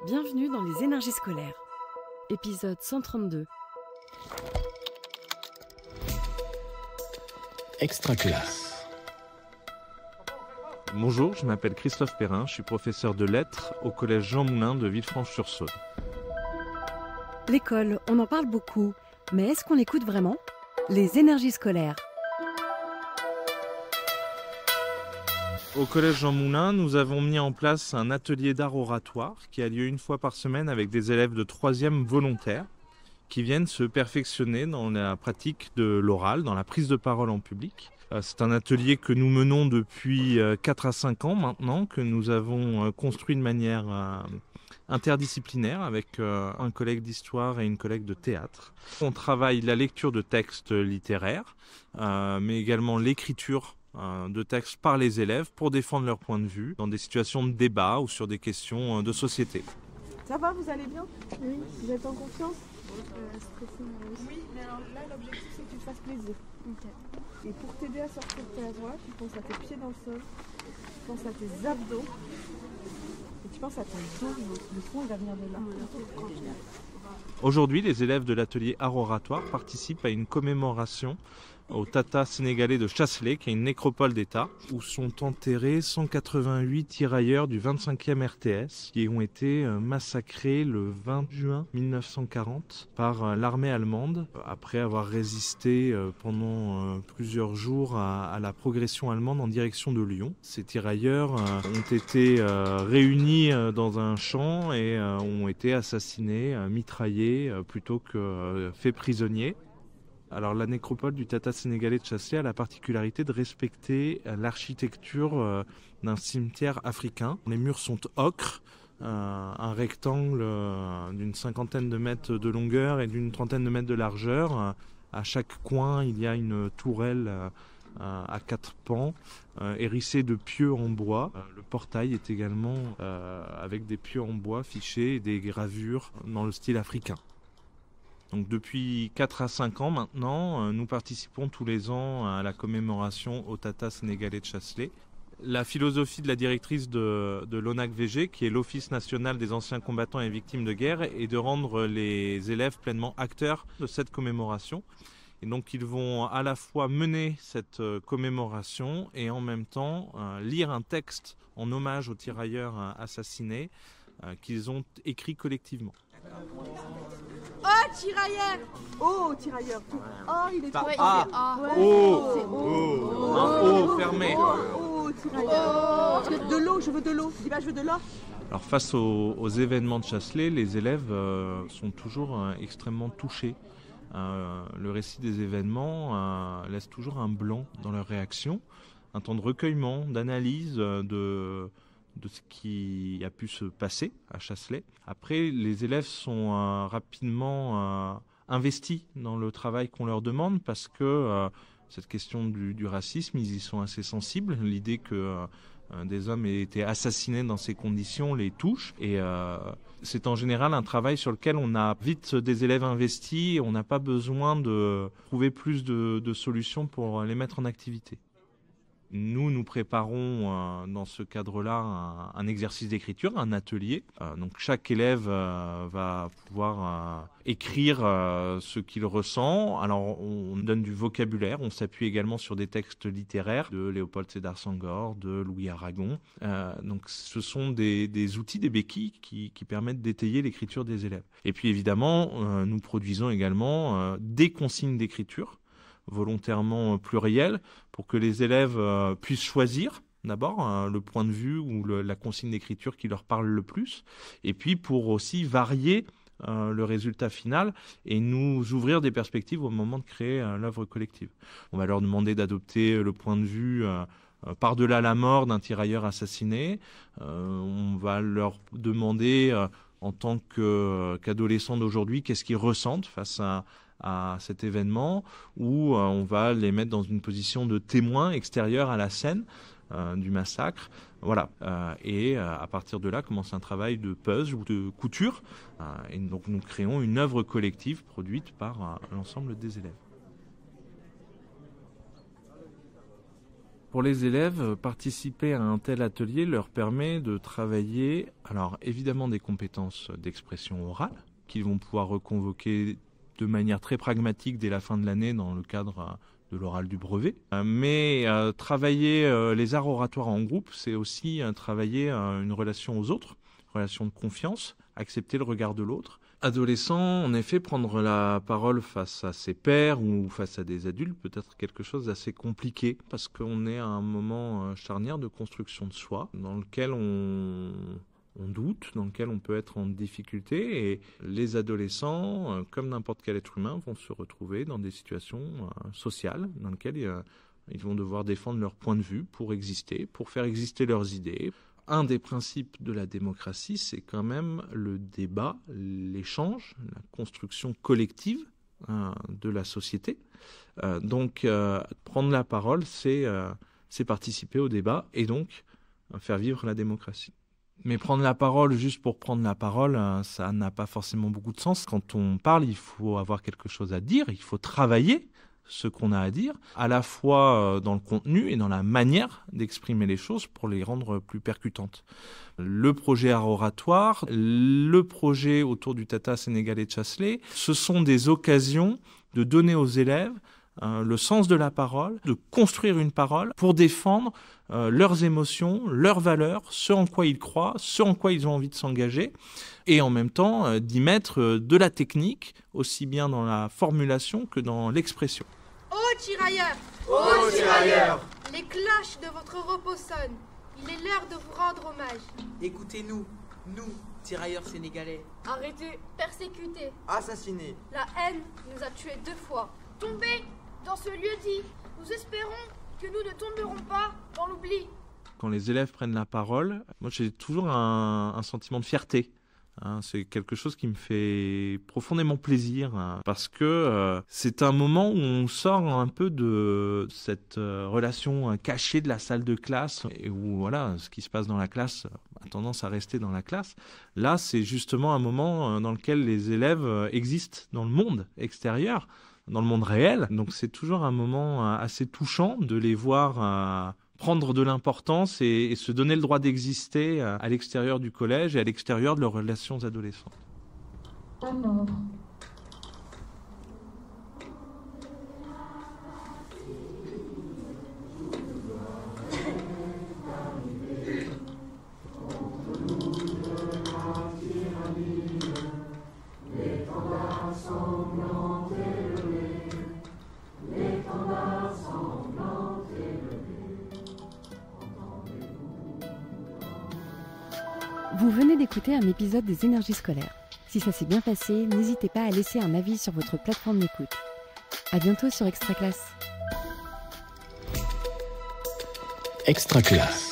Bienvenue dans les énergies scolaires. Épisode 132. Extra classe. Bonjour, je m'appelle Christophe Perrin, je suis professeur de lettres au collège Jean Moulin de Villefranche-sur-Saône. L'école, on en parle beaucoup, mais est-ce qu'on l'écoute vraiment ? Les énergies scolaires. Au collège Jean Moulin, nous avons mis en place un atelier d'art oratoire qui a lieu une fois par semaine avec des élèves de 3e volontaires qui viennent se perfectionner dans la pratique de l'oral, dans la prise de parole en public. C'est un atelier que nous menons depuis 4 à 5 ans maintenant, que nous avons construit de manière interdisciplinaire avec un collègue d'histoire et une collègue de théâtre. On travaille la lecture de textes littéraires, mais également l'écriture de textes par les élèves pour défendre leur point de vue dans des situations de débat ou sur des questions de société. Ça va, vous allez bien ? Oui. Vous êtes en confiance ? Stressé, Oui, mais alors là, l'objectif, c'est que tu te fasses plaisir. Ok. Et pour t'aider à sortir de ta voix, tu penses à tes pieds dans le sol, tu penses à tes abdos, et tu penses à ton dos. Le son, il va venir de là. Aujourd'hui, les élèves de l'atelier art oratoire participent à une commémoration au Tata sénégalais de Chasselet, qui est une nécropole d'État, où sont enterrés 188 tirailleurs du 25e RTS qui ont été massacrés le 20 juin 1940 par l'armée allemande, après avoir résisté pendant plusieurs jours à la progression allemande en direction de Lyon. Ces tirailleurs ont été réunis dans un champ et ont été assassinés, mitraillés, plutôt que faits prisonniers. Alors la nécropole du Tata sénégalais de Chasselet a la particularité de respecter l'architecture d'un cimetière africain. Les murs sont ocre, un rectangle d'une 50aine de mètres de longueur et d'une 30aine de mètres de largeur. À chaque coin, il y a une tourelle à 4 pans, hérissée de pieux en bois. Le portail est également avec des pieux en bois fichés et des gravures dans le style africain. Donc depuis 4 à 5 ans maintenant, nous participons tous les ans à la commémoration au Tata sénégalais de Chasselet. La philosophie de la directrice de l'ONAC-VG, qui est l'Office national des anciens combattants et victimes de guerre, est de rendre les élèves pleinement acteurs de cette commémoration. Et donc ils vont à la fois mener cette commémoration et en même temps lire un texte en hommage aux tirailleurs assassinés qu'ils ont écrit collectivement. Oh, tirailleur ! Oh, tirailleur ! Oh, il est trop... Un O fermé. Oh, tirailleur ! De l'eau, je veux de l'eau. Dis pas, je veux de l'or. Alors face aux événements de Chasselet, les élèves sont toujours extrêmement touchés. Le récit des événements laisse toujours un blanc dans leur réaction, un temps de recueillement, d'analyse de ce qui a pu se passer à Chasselet. Après, les élèves sont rapidement investis dans le travail qu'on leur demande parce que cette question du racisme, ils y sont assez sensibles. L'idée que des hommes aient été assassinés dans ces conditions les touche. Et c'est en général un travail sur lequel on a vite des élèves investis et on n'a pas besoin de trouver plus de solutions pour les mettre en activité. Nous préparons dans ce cadre-là un exercice d'écriture, un atelier. Donc chaque élève va pouvoir écrire ce qu'il ressent. Alors on donne du vocabulaire, on s'appuie également sur des textes littéraires de Léopold Sédar Senghor, de Louis Aragon. Donc ce sont des outils, des béquilles qui permettent d'étayer l'écriture des élèves. Et puis évidemment, nous produisons également des consignes d'écriture volontairement pluriel pour que les élèves puissent choisir d'abord le point de vue ou la consigne d'écriture qui leur parle le plus, et puis pour aussi varier le résultat final et nous ouvrir des perspectives au moment de créer l'œuvre collective. On va leur demander d'adopter le point de vue par-delà la mort d'un tirailleur assassiné. On va leur demander en tant qu'adolescents d'aujourd'hui qu'est-ce qu'ils ressentent face à cet événement, où on va les mettre dans une position de témoin extérieur à la scène du massacre. Voilà. Et à partir de là, commence un travail de puzzle ou de couture. Et donc nous créons une œuvre collective produite par l'ensemble des élèves. Pour les élèves, participer à un tel atelier leur permet de travailler, alors évidemment des compétences d'expression orale, qu'ils vont pouvoir reconvoquer de manière très pragmatique dès la fin de l'année dans le cadre de l'oral du brevet. Mais travailler les arts oratoires en groupe, c'est aussi travailler une relation aux autres, relation de confiance, accepter le regard de l'autre. Adolescent, en effet, prendre la parole face à ses pairs ou face à des adultes peut être quelque chose d'assez compliqué parce qu'on est à un moment charnière de construction de soi dans lequel on doute, dans lequel on peut être en difficulté, et les adolescents, comme n'importe quel être humain, vont se retrouver dans des situations sociales dans lesquelles ils vont devoir défendre leur point de vue pour exister, pour faire exister leurs idées. Un des principes de la démocratie, c'est quand même le débat, l'échange, la construction collective de la société. Donc, prendre la parole, c'est participer au débat et donc faire vivre la démocratie. Mais prendre la parole juste pour prendre la parole, ça n'a pas forcément beaucoup de sens. Quand on parle, il faut avoir quelque chose à dire, il faut travailler ce qu'on a à dire, à la fois dans le contenu et dans la manière d'exprimer les choses pour les rendre plus percutantes. Le projet art oratoire, le projet autour du Tata sénégalais de Chasselet, ce sont des occasions de donner aux élèves le sens de la parole, de construire une parole pour défendre leurs émotions, leurs valeurs, ce en quoi ils croient, ce en quoi ils ont envie de s'engager, et en même temps d'y mettre de la technique, aussi bien dans la formulation que dans l'expression. Ô tirailleurs! Ô tirailleurs! Les cloches de votre repos sonnent. Il est l'heure de vous rendre hommage. Écoutez-nous, nous, tirailleurs sénégalais. Arrêtés, persécutés. Assassinés. La haine nous a tués 2 fois. Tombés dans ce lieu-dit, nous espérons que nous ne tomberons pas dans l'oubli. Quand les élèves prennent la parole, moi j'ai toujours un sentiment de fierté. C'est quelque chose qui me fait profondément plaisir parce que c'est un moment où on sort un peu de cette relation cachée de la salle de classe et où voilà, ce qui se passe dans la classe a tendance à rester dans la classe. Là, c'est justement un moment dans lequel les élèves existent dans le monde extérieur, dans le monde réel. Donc c'est toujours un moment assez touchant de les voir prendre de l'importance et se donner le droit d'exister à l'extérieur du collège et à l'extérieur de leurs relations adolescentes. À mort. Vous venez d'écouter un épisode des Énergies scolaires. Si ça s'est bien passé, n'hésitez pas à laisser un avis sur votre plateforme d'écoute. À bientôt sur Extra Classe. Extra Classe.